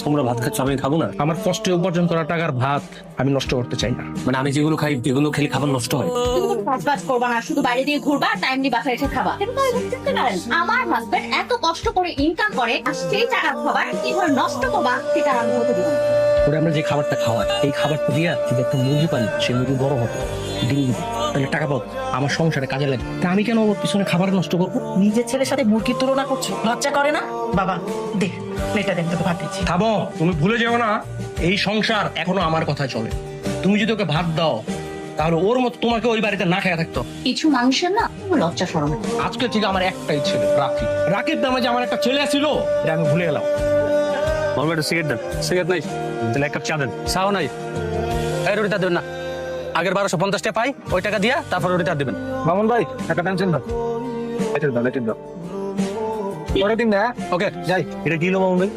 তোমরা ভাত খাচ্ছ, আমি খাবো না? আমার কষ্টে উপার্জন করা টাকার ভাত আমি নষ্ট করতে চাই না। মানে আমি যেগুলো খাই এগুলো খেলে খাবার নষ্ট হয়? কাজ করবা না, শুধু বাইরে দিয়ে ঘুরবা, টাইমলি বাসায় এসে খাবা। এটা তো এভাবে চলতে পারে না। আমার হাজবেন্ড এত কষ্ট করে ইনকাম করে, আর সেই টাকার খাবার এভাবে নষ্ট করবা, সেটা আমি হতে দিব না। ওরা আমরা যে খাবারটা খাওয়াই, এই খাবারটা দিয়া যদি একটা মুরগি পালি, সেই মুরগি বড় হবে, ডিম দিবে, তাহলে টাকা পাবো, আমার সংসারে কাজে লাগে। তা আমি কেন ওর পিছনে খাবার নষ্ট করবো? নিজের ছেলের সাথে মুরগির তুলনা করছো, লজ্জা করে না? বাবা দে, প্লেটটা দেন, তোকে ভাত দিচ্ছি। থামো, তুমি ভুলে যাও না এই সংসার এখনো আমার কথায় চলে। তুমি যদি ওকে ভাত দাও, তাহলে ওর মতো তোমাকে ওই বাড়িতে না খেয়ে থাকতো। কিছু মানুষের না লজ্জা শরম। আজকে থেকে আমার একটাই ছেলে, রাকিব। রাকিব নামে যে আমার একটা ছেলে ছিল, এটা আমি ভুলে গেলাম। আমার একটা সিগারেট দেন। সিগারেট নাই? তাহলে এক কাপ চা দেন। চাও নাই? এই রুটিটা দেবেন না, আগের 1250 টাকা পাই, ওই টাকা দিয়া তারপর রুটিটা দেবেন। মামুন ভাই একটা টেনশন দাও, লাইটের দাও পরের দিন না। ওকে, যাই। এটা কি হলো মামুন ভাই?